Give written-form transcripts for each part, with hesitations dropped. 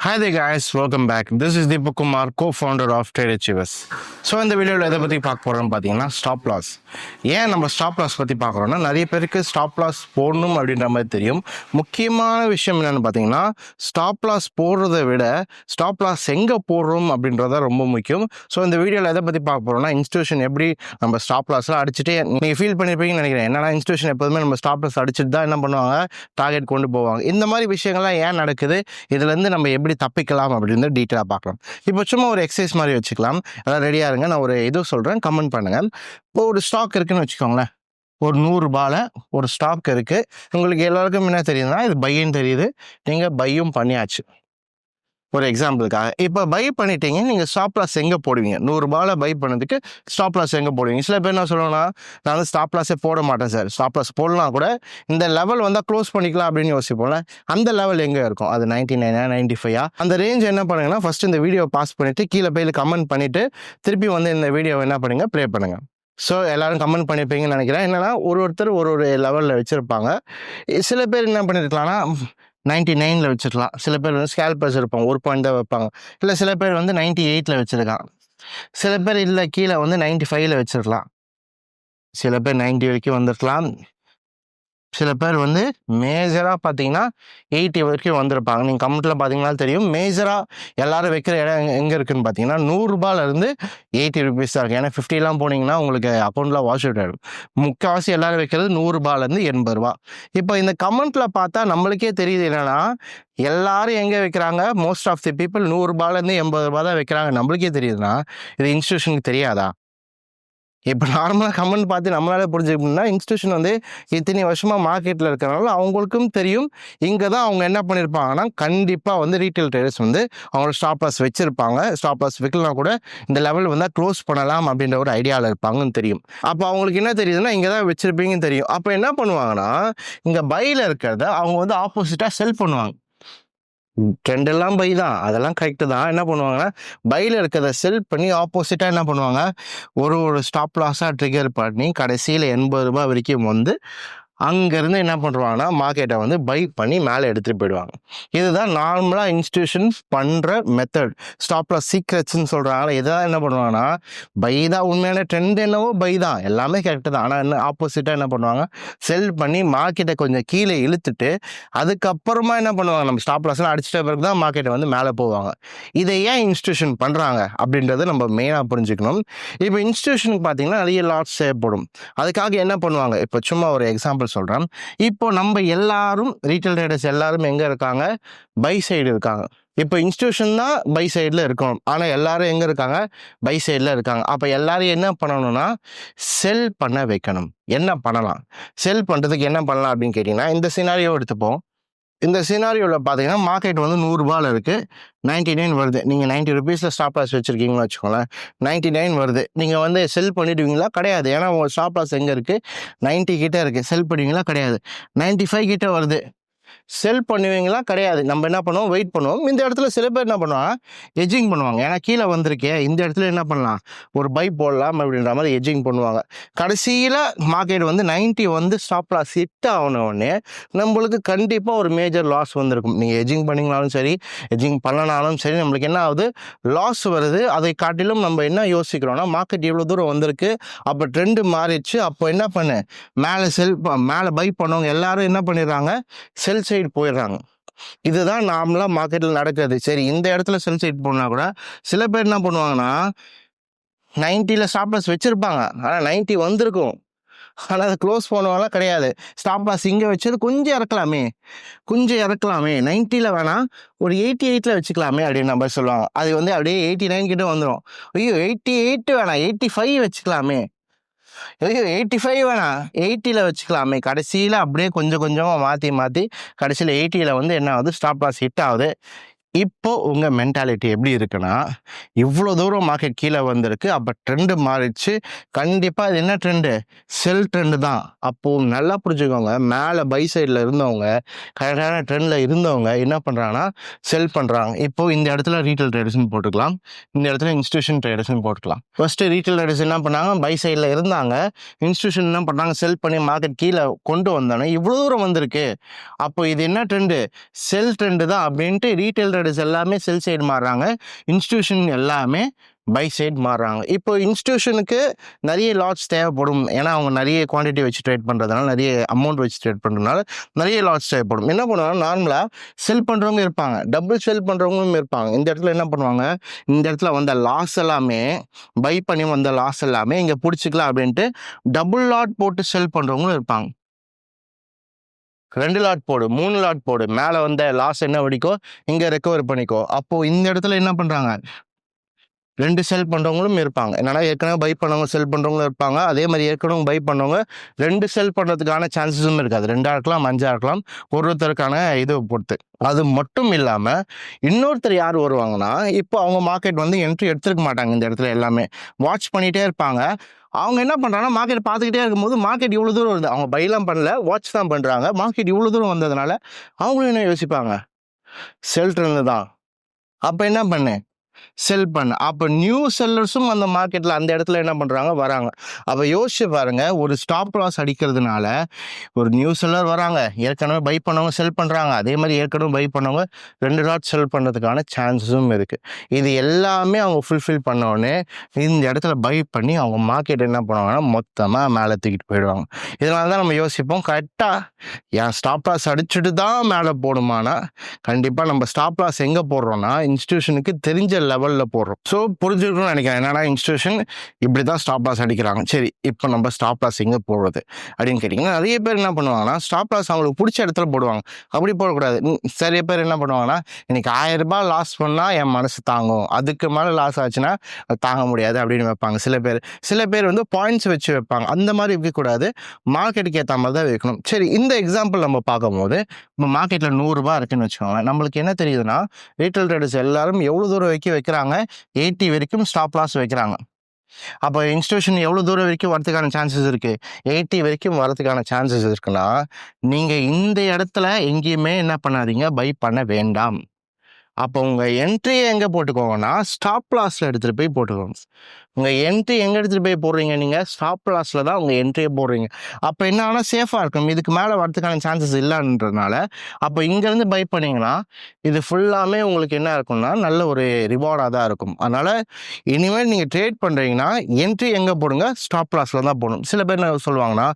Hi there guys, welcome back. This is Deepak Kumar, co-founder of Trade Achievers. So இந்த வீடியோவில் எதை பற்றி பார்க்க போகிறோம்னு பார்த்தீங்கன்னா ஸ்டாப் லாஸ். ஏன் நம்ம ஸ்டாப் லாஸ் பற்றி பார்க்குறோன்னா நிறைய பேருக்கு ஸ்டாப் லாஸ் போடணும் அப்படின்ற மாதிரி தெரியும். முக்கியமான விஷயம் என்னென்னு பார்த்தீங்கன்னா ஸ்டாப் லாஸ் போடுறதை விட ஸ்டாப் லாஸ் எங்கே போடுறோம் அப்படின்றத ரொம்ப முக்கியம். ஸோ இந்த வீடியோவில் எதை பற்றி பார்க்க போகிறோம்னா இன்ஸ்டியூஷன் எப்படி நம்ம ஸ்டாப் லாஸ்லாம் அடிச்சுட்டு நீங்கள் ஃபீல் பண்ணியிருப்பீங்கன்னு நினைக்கிறேன். என்னன்னா இன்ஸ்டியூஷன் எப்போதுமே நம்ம ஸ்டாப் லாஸ் அடிச்சுட்டு தான் என்ன பண்ணுவாங்க, டார்கெட் கொண்டு போவாங்க. இந்த மாதிரி விஷயங்கள்லாம் ஏன் நடக்குது, இதுலேருந்து நம்ம எப்படி தப்பிக்கலாம் அப்படின்னு டீட்டெயிலாக பார்க்கலாம். இப்போ சும்மா ஒரு எக்ஸசைஸ் மாதிரி வச்சுக்கலாம். அதான் ரெடியாக இருங்க, நான் ஒரு இது சொல்கிறேன், கமெண்ட் பண்ணுங்கள். இப்போ ஒரு ஸ்டாக் இருக்குன்னு வச்சுக்கோங்களேன், ஒரு 100 ரூபாயில் ஒரு ஸ்டாக் இருக்குது. உங்களுக்கு எல்லாருக்கும் என்ன தெரியுதுன்னா இது பையின்னு தெரியுது, நீங்கள் பையும் பண்ணியாச்சு. ஒரு எக்ஸாம்பிளுக்காக இப்போ பை பண்ணிட்டீங்க, நீங்கள் ஸ்டாப் லாஸ் எங்கே போடுவீங்க? 100 ரூபாயில் பை பண்ணதுக்கு ஸ்டாப் லாஸ் எங்கே போடுவீங்க? சில பேர் என்ன சொல்லுவேன்னா, நான் வந்து ஸ்டாப் லாஸே போட மாட்டேன் சார், ஸ்டாப் லாஸ் போடலாம் கூட இந்த லெவல் வந்தால் க்ளோஸ் பண்ணிக்கலாம் அப்படின்னு யோசிப்போம்ல. அந்த லெவல் எங்கே இருக்கும்? அது 99 95 அந்த ரேஞ்ச் என்ன பண்ணுங்கன்னா, ஃபஸ்ட்டு இந்த வீடியோ பாஸ் பண்ணிவிட்டு கீழே போய் கமெண்ட் பண்ணிவிட்டு திருப்பி வந்து இந்த வீடியோவை என்ன பண்ணுங்கள், ப்ளே பண்ணுங்கள். ஸோ எல்லோரும் கமெண்ட் பண்ணியிருப்பீங்கன்னு நினைக்கிறேன். என்னென்னா ஒருத்தர் ஒரு லெவலில் வச்சுருப்பாங்க. சில பேர் என்ன பண்ணியிருக்கலாம்னா 99 வச்சுருக்கலாம். சில பேர் வந்து ஸ்கேல்பர்ஸ் இருப்பாங்க, 1 பாயிண்ட் தான் வைப்பாங்க. இல்லை சில பேர் வந்து 98 வச்சுருக்காங்க. சில பேர் இல்லை கீழே வந்து 95 வச்சுருக்கலாம். சில பேர் 90 வரைக்கும் வந்துருக்கலாம். சில பேர் வந்து மேஜராக பார்த்தீங்கன்னா 80 வரைக்கும் வந்திருப்பாங்க. நீங்கள் கமெண்ட்டில் பார்த்தீங்கன்னா தெரியும். மேஜராக எல்லோரும் வைக்கிற இடம் எங்கே இருக்குதுன்னு பார்த்தீங்கன்னா 100 ரூபாயிலேருந்து 80 ருபீஸ் தான் இருக்குது. ஏன்னா 50 போனீங்கன்னா உங்களுக்கு அக்கௌண்ட்டில் வாஷ் அவுட் ஆகிடும். முக்கால்வாசி எல்லோரும் வைக்கிறது 100 ரூபாயிலேருந்து 80 ரூபா. இப்போ இந்த கமெண்ட்டில் பார்த்தா நம்மளுக்கே தெரியுது என்னென்னா, எல்லாரும் எங்கே வைக்கிறாங்க, மோஸ்ட் ஆஃப் தி பீப்புள் 100 ரூபாயிலேருந்து 80 ரூபா தான் வைக்கிறாங்க. நம்மளுக்கே தெரியுதுன்னா இது இன்ஸ்டியூஷனுக்கு தெரியாதா? இப்போ நார்மலாக கமெண்ட் பார்த்து நம்மளால புரிஞ்சுக்கணும்னா, இன்ஸ்டியூஷன் வந்து இத்தனை வருஷமாக மார்க்கெட்டில் இருக்கிறனால அவங்களுக்கும் தெரியும். இங்கே தான் அவங்க என்ன பண்ணியிருப்பாங்கன்னா, கண்டிப்பாக வந்து ரீட்டைல் ட்ரேடர்ஸ் வந்து அவங்களோட ஸ்டாப் லாஸ் வச்சுருப்பாங்க. ஸ்டாப் லாஸ் வைக்கலாம் கூட இந்த லெவல் வந்தால் க்ளோஸ் பண்ணலாம் அப்படின்ற ஒரு ஐடியாவில் இருப்பாங்கன்னு தெரியும். அப்போ அவங்களுக்கு என்ன தெரியுதுன்னா, இங்கே தான் வச்சுருப்பீங்கன்னு தெரியும். அப்போ என்ன பண்ணுவாங்கன்னா, இங்கே பையில் இருக்கிறத அவங்க வந்து ஆப்போசிட்டாக செல் பண்ணுவாங்க. ட்ரெண்டெல்லாம் பை தான், அதெல்லாம் கரெக்டு தான். என்ன பண்ணுவாங்கன்னா, பையில் இருக்கிறத செல் பண்ணி ஆப்போசிட்டாக என்ன பண்ணுவாங்க, ஒரு ஸ்டாப் லாஸாக ட்ரிகர் பண்ணி கடைசியில் 80 ரூபா வரைக்கும் வந்து அங்கேருந்து என்ன பண்ணுவாங்கன்னா மார்க்கெட்டை வந்து பை பண்ணி மேலே எடுத்துகிட்டு போயிடுவாங்க. இதுதான் நார்மலாக இன்ஸ்டியூஷன்ஸ் பண்ணுற மெத்தட். ஸ்டாப் லாஸ் சீக்ரெட்ஸ்ன்னு சொல்கிறாங்க. இதான் என்ன பண்ணுவாங்கன்னா, பை தான் உண்மையான ட்ரெண்ட், என்னவோ பை தான், எல்லாமே கரெக்டு தான். ஆனால் என்ன ஆப்போசிட்டாக என்ன பண்ணுவாங்க, செல் பண்ணி மார்க்கெட்டை கொஞ்சம் கீழே இழுத்துட்டு அதுக்கப்புறமா என்ன பண்ணுவாங்க, நம்ம ஸ்டாப் லாஸ்லாம் அடிச்சிட்ட பிறகு தான் மார்க்கெட்டை வந்து மேலே போவாங்க. இதை ஏன் இன்ஸ்டியூஷன் பண்ணுறாங்க அப்படின்றத நம்ம மெயினாக புரிஞ்சுக்கணும். இப்போ இன்ஸ்டியூஷனுக்கு பார்த்தீங்கன்னா நிறைய லாட்ஸ் தேவைப்படும். அதுக்காக என்ன பண்ணுவாங்க, இப்போ சும்மா ஒரு எக்ஸாம்பிள் சொல்கிறேன். இப்போ நம்ம எல்லாரும் ரீட்டைல் ட்ரேடர்ஸ் எல்லாரும் எங்கே இருக்காங்க, பை சைடு இருக்காங்க. இப்போ இன்ஸ்டியூஷன் தான் பை சைடில் இருக்கணும், ஆனால் எல்லாரும் எங்கே இருக்காங்க, பை சைடில் இருக்காங்க. அப்போ எல்லாரும் என்ன பண்ணணும்னா செல் பண்ண வைக்கணும். என்ன பண்ணலாம், செல் பண்ணுறதுக்கு என்ன பண்ணலாம் அப்படின்னு கேட்டிங்கன்னா, இந்த சினாரியோ எடுத்துப்போம். இந்த சினாரியோவில் பார்த்தீங்கன்னா மார்க்கெட் வந்து 100 ரூபாயில் இருக்குது, 99 வருது. நீங்கள் 90 ருபீஸில் ஸ்டாப் லாஸ் வச்சுருக்கீங்கன்னு வச்சுக்கோங்களேன். 99 வருது. நீங்கள் வந்து செல் பண்ணிடுவீங்களா? கிடையாது. ஏன்னா உங்கள் ஸ்டாப் லாஸ் எங்கே இருக்குது, 90 கிட்டே இருக்குது. செல் பண்ணுவீங்களா? கிடையாது. 95 கிட்டே வருது. செல் பண்ணுவீங்களா? கிடையாது. நம்ம என்ன பண்ணுவோம், வெயிட் பண்ணுவோம். இந்த இடத்துல சில பேர் என்ன பண்ணுவாங்க, எஜிங் பண்ணுவாங்க. ஏன்னா கீழே வந்திருக்கே, இந்த இடத்துல என்ன பண்ணலாம், ஒரு பை போடலாம் அப்படின்ற மாதிரி எஜிங் பண்ணுவாங்க. கடைசியில் மார்க்கெட் வந்து 90 வந்து ஸ்டாப் லாஸ் ஹிட் ஆனவுடனே நம்மளுக்கு கண்டிப்பாக ஒரு மேஜர் லாஸ் வந்திருக்கும். நீங்கள் எஜிங் பண்ணிங்கனாலும் சரி, எஜிங் பண்ணனாலும் சரி, நம்மளுக்கு என்ன ஆகுது, லாஸ் வருது. அதை காட்டிலும் நம்ம என்ன யோசிக்கிறோம்னா, மார்க்கெட் இவ்வளோ தூரம் வந்திருக்கு, அப்போ ட்ரெண்டு மாறிடுச்சு, அப்போ என்ன பண்ணு, மேலே பை பண்ணவங்க எல்லாரும் என்ன பண்ணிடுறாங்க, செல் சைடு போயிடுறாங்க. இதுதான் நார்மலாக மார்க்கெட்டில் நடக்கிறது. சரி, இந்த இடத்துல செல் சைடு போனால் கூட சில பேர் என்ன பண்ணுவாங்கன்னா 90ல் ஸ்டாப் லாஸ் வச்சுருப்பாங்க, ஆனால் 90 வந்திருக்கும், ஆனால் அதை க்ளோஸ் பண்ணுவாங்களாம் கிடையாது. ஸ்டாப் லாஸ் இங்கே வச்சது கொஞ்சம் இறக்கலாமே, 90ல் வேணாம், ஒரு 88ல் வச்சுக்கலாமே அப்படின்னு நம்ம சொல்லுவாங்க. அது வந்து அப்படியே 89 கிட்ட வந்துடும். ஐயோ 88 வேணாம், 85 வச்சுக்கலாமே, ஐயோ 85 வேணாம், 80ல் வச்சுக்கலாமே. கடைசியில் அப்படியே கொஞ்சம் கொஞ்சமாக மாற்றி கடைசியில் 80ல் வந்து என்ன ஆகுது, ஸ்டாப் லாஸ் ஹிட் ஆகுது. இப்போ உங்கள் மென்டாலிட்டி எப்படி இருக்குன்னா, இவ்வளோ தூரம் மார்க்கெட் கீழே வந்திருக்கு, அப்போ ட்ரெண்டு மாறிடுச்சு. கண்டிப்பாக இது என்ன ட்ரெண்டு, செல் ட்ரெண்டு தான். அப்போது நல்லா புரிஞ்சுக்கோங்க, மேலே பை சைடில் இருந்தவங்க, கரெக்டான ட்ரெண்டில் இருந்தவங்க என்ன பண்ணுறாங்கன்னா செல் பண்ணுறாங்க. இப்போது இந்த இடத்துல ரீட்டைல் ட்ரேடர்ஸ்னு போட்டுக்கலாம், இந்த இடத்துல இன்ஸ்டியூஷன் ட்ரேடர்ஸ்னு போட்டுக்கலாம். ஃபஸ்ட்டு ரீட்டைல் ட்ரேடர்ஸ் என்ன பண்ணாங்க, பை சைடில் இருந்தாங்க. இன்ஸ்டியூஷன் என்ன பண்ணுறாங்க, செல் பண்ணி மார்க்கெட் கீழே கொண்டு வந்தானே, இவ்வளோ தூரம் வந்திருக்கு, அப்போ இது என்ன ட்ரெண்டு, செல் ட்ரெண்டு தான் அப்படின்ட்டு ரீட்டைல் ட்ரேடர்ஸ் எல்லாமே செல் சைடு மாறுறாங்க, இன்ஸ்டிடியூஷன் எல்லாமே பை சைட் மாறுறாங்க. இப்போ இன்ஸ்டிடியூஷனுக்கு நிறைய லாட்ஸ் தேவைப்படும். ஏன்னா அவங்க நிறைய குவான்டிட்டி வச்சு ட்ரேட் பண்ணுறதுனால, நிறைய அமௌண்ட் வச்சு ட்ரேட் பண்ணுறதுனால நிறைய லாட்ஸ் தேவைப்படும். என்ன பண்ணுவாங்க, நார்மலாக செல் பண்ணுறவங்க இருப்பாங்க, டபுள் செல் பண்ணுறவங்களும் இருப்பாங்க. இந்த இடத்துல என்ன பண்ணுவாங்க, இந்த இடத்துல வந்த லாஸ் எல்லாமே, பை பண்ணி வந்த லாஸ் எல்லாமே இங்கே பிடிச்சிக்கலாம் அப்படின்ட்டு டபுள் லாட் போட்டு செல் பண்ணுறவங்களும் இருப்பாங்க. 2 லாட் போடு, 3 லாட் போடு, மேலே வந்த லாஸ் என்ன வடிக்கோ இங்கே ரெக்கவர் பண்ணிக்கோ. அப்போது இந்த இடத்துல என்ன பண்ணுறாங்க, 2 செல் பண்ணுறவங்களும் இருப்பாங்க. என்னன்னா ஏற்கனவே பை பண்ணவங்க செல் பண்ணுறவங்களும் இருப்பாங்க, அதே மாதிரி ஏற்கனவே பை பண்ணவங்க 2 செல் பண்ணுறதுக்கான சான்சஸும் இருக்காது. 2ஆக இருக்கலாம், 5ஆக இருக்கலாம், ஒருத்தருக்கான இது பொறுத்து. அது மட்டும் இல்லாமல் இன்னொருத்தர் யார் வருவாங்கன்னா, இப்போ அவங்க மார்க்கெட் வந்து என்ட்ரி எடுத்துருக்க மாட்டாங்க. இந்த இடத்துல எல்லாமே வாட்ச் பண்ணிகிட்டே இருப்பாங்க. அவங்க என்ன பண்ணுறாங்கன்னா, மார்க்கெட் பார்த்துக்கிட்டே இருக்கும்போது மார்க்கெட் இவ்வளோ தூரம் வருது, அவங்க பைலாம் பண்ணல, வாட்ச் தான் பண்ணுறாங்க. மார்க்கெட் இவ்வளோ தூரம் வந்ததுனால அவங்களும் என்ன யோசிப்பாங்க, செல் ட்ரெண்ட் தான், அப்போ என்ன பண்ணு, செல் பண்ண. அப்போ நியூ செல்லர்ஸும் அந்த மார்க்கெட்டில் அந்த இடத்துல என்ன பண்ணுறாங்க, வராங்க. அப்போ யோசிச்சு பாருங்க, ஒரு ஸ்டாப் லாஸ் அடிக்கிறதுனால ஒரு நியூ செல்லர் வராங்க, ஏற்கனவே பை பண்ணவங்க செல் பண்ணுறாங்க, அதே மாதிரி ஏற்கனவே பை பண்ணவங்க 2 லாட் செல் பண்ணுறதுக்கான சான்சஸும் இருக்குது. இது எல்லாமே அவங்க ஃபுல்ஃபில் பண்ணோடனே இந்த இடத்துல பை பண்ணி அவங்க மார்க்கெட் என்ன பண்ணுவாங்கன்னா மொத்தமாக மேலே தூக்கிட்டு போயிடுவாங்க. இதனால தான் நம்ம யோசிப்போம், கரெக்டாக என் ஸ்டாப் லாஸ் அடிச்சுட்டு தான் மேலே போடுமானா, கண்டிப்பாக நம்ம ஸ்டாப் லாஸ் எங்கே போடுறோம்னா இன்ஸ்டிடியூஷனுக்கு தெரிஞ்ச லெவலில் போடுறோம். ஸோ புரிஞ்சுக்கணும்னு நினைக்கிறேன். என்னன்னா இன்ஸ்டிடியூஷன் இப்படி தான் ஸ்டாப் லாஸ் அடிக்கிறாங்க, சரி இப்போ நம்ம ஸ்டாப் லாஸ் எங்கே போடுறது அப்படின்னு கேட்டிங்கன்னா, நிறைய பேர் என்ன பண்ணுவாங்கன்னா ஸ்டாப் லாஸ் அவங்களுக்கு பிடிச்ச இடத்துல போடுவாங்க. அப்படி போடக்கூடாது. நிறைய பேர் என்ன பண்ணுவாங்கன்னா, இன்னைக்கு 1000 ரூபாய் லாஸ் பண்ணால் என் மனசு தாங்கும், அதுக்கு மேலே லாஸ் ஆச்சுன்னா தாங்க முடியாது அப்படின்னு வைப்பாங்க. சில பேர் வந்து பாயிண்ட்ஸ் வச்சு வைப்பாங்க. அந்த மாதிரி வைக்கக்கூடாது, மார்க்கெட்டுக்கு ஏற்ற மாதிரி தான் வைக்கணும். சரி, இந்த எக்ஸாம்பிள் நம்ம பார்க்கும்போது இப்போ மார்க்கெட்டில் 100 ரூபாய் இருக்குன்னு வச்சுக்கோங்க. நம்மளுக்கு என்ன தெரியுதுன்னா, ரீட்டைல் ட்ரேடர்ஸ் எல்லாரும் எவ்வளோ தூரம் வைக்கிறாங்க, 80 வரைக்கும் ஸ்டாப் லாஸ் வைக்கிறாங்க. அப்போ இன்ஸ்டிடியூஷன் எவ்வளோ தூரம் வரைக்கும் வரதுக்கான சான்சஸ் இருக்குது, 80 வரைக்கும் வரதுக்கான சான்சஸ் இருக்குன்னா, நீங்கள் இந்த இடத்துல எங்கேயுமே என்ன பண்ணாதீங்க, பை பண்ண வேண்டாம். அப்போ உங்கள் என்ட்ரியை எங்கே போட்டுக்கோங்கன்னா ஸ்டாப் லாஸில் எடுத்துகிட்டு போய் போட்டுக்கோங்க. உங்கள் என்ட்ரி எங்கே எடுத்துகிட்டு போய் போடுறீங்க, நீங்கள் ஸ்டாப் லாஸில் தான் உங்கள் என்ட்ரியை போடுறீங்க. அப்போ என்ன ஆனால் சேஃபாக இருக்கும், இதுக்கு மேலே வரதுக்கான சான்சஸ் இல்லைன்றதுனால. அப்போ இங்கேருந்து பை பண்ணிங்கன்னா இது ஃபுல்லாமே உங்களுக்கு என்ன இருக்கும்னா நல்ல ஒரு ரிவார்டாக தான் இருக்கும். அதனால் இனிமேல் நீங்கள் ட்ரேட் பண்ணுறீங்கன்னா என்ட்ரி எங்கே போடுங்க, ஸ்டாப் லாஸில் தான் போடணும். சில பேர் என்ன சொல்லுவாங்கன்னா,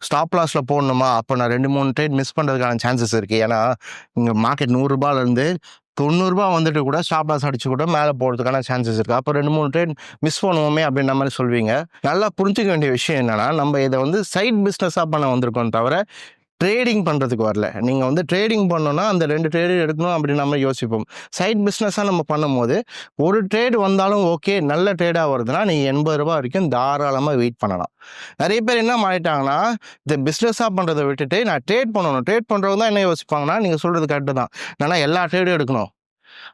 ஸ்டாப் லாஸில் போடணுமா, அப்போ நான் 2-3 ட்ரேட் மிஸ் பண்ணுறதுக்கான சான்சஸ் இருக்குது. ஏன்னா இங்கே மார்க்கெட் 100 ரூபாயிலேருந்து 90 ரூபாய் வந்துட்டு கூட ஸ்டாப் லாஸ் அடிச்சு கூட மேலே போகிறதுக்கான சான்சஸ் இருக்குது. அப்போ 2-3 ட்ரேட் மிஸ் பண்ணுவோமே அப்படின்ற மாதிரி சொல்வீங்க. நல்லா புரிஞ்சுக்க வேண்டிய விஷயம் என்னென்னா, நம்ம இதை வந்து சைட் பிஸ்னஸாக பண்ண வந்திருக்கோம் தவிர ட்ரேடிங் பண்ணுறதுக்கு வரல. நீங்கள் வந்து ட்ரேடிங் பண்ணோன்னா அந்த 2 ட்ரேடு எடுக்கணும் அப்படின்னு நம்ம யோசிப்போம். சைட் பிஸ்னஸாக நம்ம பண்ணும்போது ஒரு ட்ரேடு வந்தாலும் ஓகே, நல்ல ட்ரேடாக வருதுன்னா நீங்கள் 80 ரூபாய் வரைக்கும் தாராளமாக வெயிட் பண்ணலாம். நிறைய பேர் என்ன மாறிட்டாங்கன்னா, இந்த பிஸ்னஸாக பண்ணுறதை விட்டுட்டு நான் ட்ரேட் பண்ணணும், ட்ரேட் பண்ணுறவங்க தான் என்ன யோசிப்பாங்கன்னா, நீங்கள் சொல்கிறது கரெக்டு தான், நான் எல்லா ட்ரேடும் எடுக்கணும்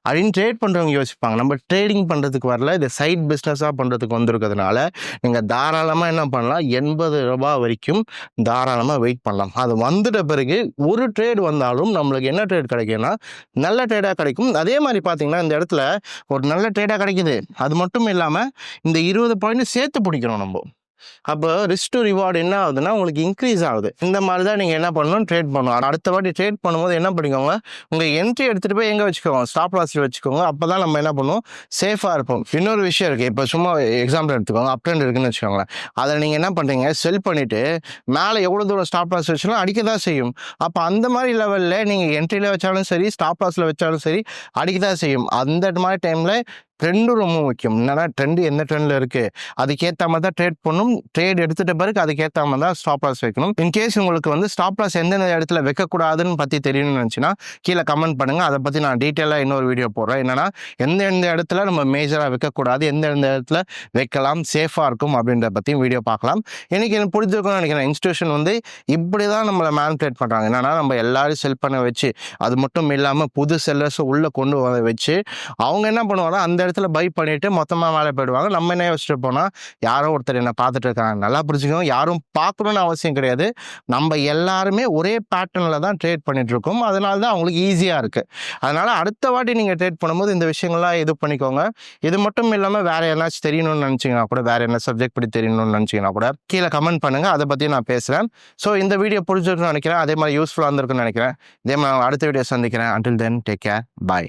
அப்படின்னு ட்ரேட் பண்ணுறவங்க யோசிப்பாங்க. நம்ம ட்ரேடிங் பண்ணுறதுக்கு வரல, இதை சைட் பிஸ்னஸாக பண்ணுறதுக்கு வந்திருக்கிறதுனால நீங்கள் தாராளமாக என்ன பண்ணலாம், 80 ரூபாய் வரைக்கும் தாராளமாக வெயிட் பண்ணலாம். அது வந்துட்ட பிறகு ஒரு ட்ரேட் வந்தாலும் நம்மளுக்கு என்ன ட்ரேட் கிடைக்கும்னா நல்ல ட்ரேடாக கிடைக்கும். அதே மாதிரி பார்த்தீங்கன்னா இந்த இடத்துல ஒரு நல்ல ட்ரேடாக கிடைக்குது. அது மட்டும் இல்லாமல் இந்த 20 பாயிண்ட் சேர்த்து பிடிக்கிறோம் நம்ம. அப்போ ரிஸ்க் டு ரிவார்டு என்ன ஆகுதுன்னா உங்களுக்கு இன்க்ரீஸ் ஆகுது. இந்த மாதிரி தான் நீங்கள் என்ன பண்ணணும், ட்ரேட் பண்ணணும். அடுத்த வாட்டி ட்ரேட் பண்ணும்போது என்ன பண்ணிக்கோங்க, உங்கள் என்ட்ரி எடுத்துகிட்டு போய் எங்கே வச்சுக்கோங்க, ஸ்டாப் லாஸில் வச்சுக்கோங்க. அப்போ தான் நம்ம என்ன பண்ணுவோம், சேஃபாக இருப்போம். இன்னொரு விஷயம் இருக்குது, இப்போ சும்மா எக்ஸாம்பிள் எடுத்துக்கோங்க, அப் ட்ரெண்ட் இருக்குன்னு வச்சுக்கோங்களேன். அதில் நீங்கள் என்ன பண்ணுறீங்க, செல் பண்ணிவிட்டு மேலே எவ்வளோ தூரம் ஸ்டாப் லாஸ் வச்சாலும் அடிக்க தான் செய்யும். அப்போ அந்த மாதிரி லெவலில் நீங்கள் என்ட்ரியில் வச்சாலும் சரி, ஸ்டாப் லாஸில் வச்சாலும் சரி அடிக்க தான் செய்யும். அந்த மாதிரி டைமில் ட்ரெண்டும் ரொம்ப முக்கியம். என்னன்னா ட்ரெண்டு எந்த ட்ரெண்டில் இருக்குது அதுக்கேற்ற மாதிரி தான் ட்ரேட் பண்ணணும். ட்ரேட் எடுத்துகிட்ட பிறகு அதுக்கேற்ற மாதிரி தான் ஸ்டாப் லாஸ் வைக்கணும். இன்கேஸ் உங்களுக்கு வந்து ஸ்டாப் லாஸ் எந்தெந்த இடத்துல வைக்கக்கூடாதுன்னு பற்றி தெரியணும்னு நினச்சின்னா கீழே கமெண்ட் பண்ணுங்கள். அதை பற்றி நான் டீட்டெயிலாக இன்னொரு வீடியோ போடுறேன். என்னென்னா எந்த இடத்துல நம்ம மேஜராக வைக்கக்கூடாது, எந்த இடத்துல வைக்கலாம், சேஃபாக இருக்கும் அப்படின்றத பற்றியும் வீடியோ பார்க்கலாம். எனக்கு பிடிச்சிருக்கும்னு நினைக்கிறேன். இன்ஸ்டிடியூஷன் வந்து இப்படி தான் நம்மளை மேனிபுலேட் பண்ணுறாங்க. என்னென்னா நம்ம எல்லாரும் செல் பண்ண வச்சு, அது மட்டும் இல்லாமல் புது செல்லர்ஸை உள்ளே கொண்டு வர வச்சு அவங்க என்ன பண்ணுவாங்கன்னா அந்த இடத்துல பை பண்ணிட்டு மொத்தமாக மேலே போயிடுவாங்க. நம்ம என்ன யோசிச்சுட்டு போனால், யாரோ ஒருத்தர் என்ன பார்த்துட்டு இருக்காங்க. நல்லா புரிஞ்சுக்கணும், யாரும் பார்க்கணுன்னு அவசியம் கிடையாது. நம்ம எல்லாருமே ஒரே பேட்டர்னில் தான் ட்ரேட் பண்ணிட்டு இருக்கோம். அதனால தான் அவங்களுக்கு ஈஸியாக இருக்குது. அதனால் அடுத்த வாட்டி நீங்கள் ட்ரேட் பண்ணும்போது இந்த விஷயங்கள்லாம் இது பண்ணிக்கோங்க. இது மட்டும் இல்லாமல் வேறு என்னாச்சும் தெரியணும்னு நினச்சிங்கன்னா கூட, வேறு என்ன சப்ஜெக்ட் பற்றி தெரியணும்னு நினச்சிங்கன்னா கூட கீழே கமெண்ட் பண்ணுங்கள். அதை பற்றி நான் பேசுகிறேன். ஸோ இந்த வீடியோ பிடிச்சிருக்குன்னு நினைக்கிறேன். அதே மாதிரி யூஸ்ஃபுல்லாக இருந்திருக்குன்னு நினைக்கிறேன். இதே மாதிரி அடுத்த வீடியோ சந்திக்கிறேன். Until then, take care. Bye.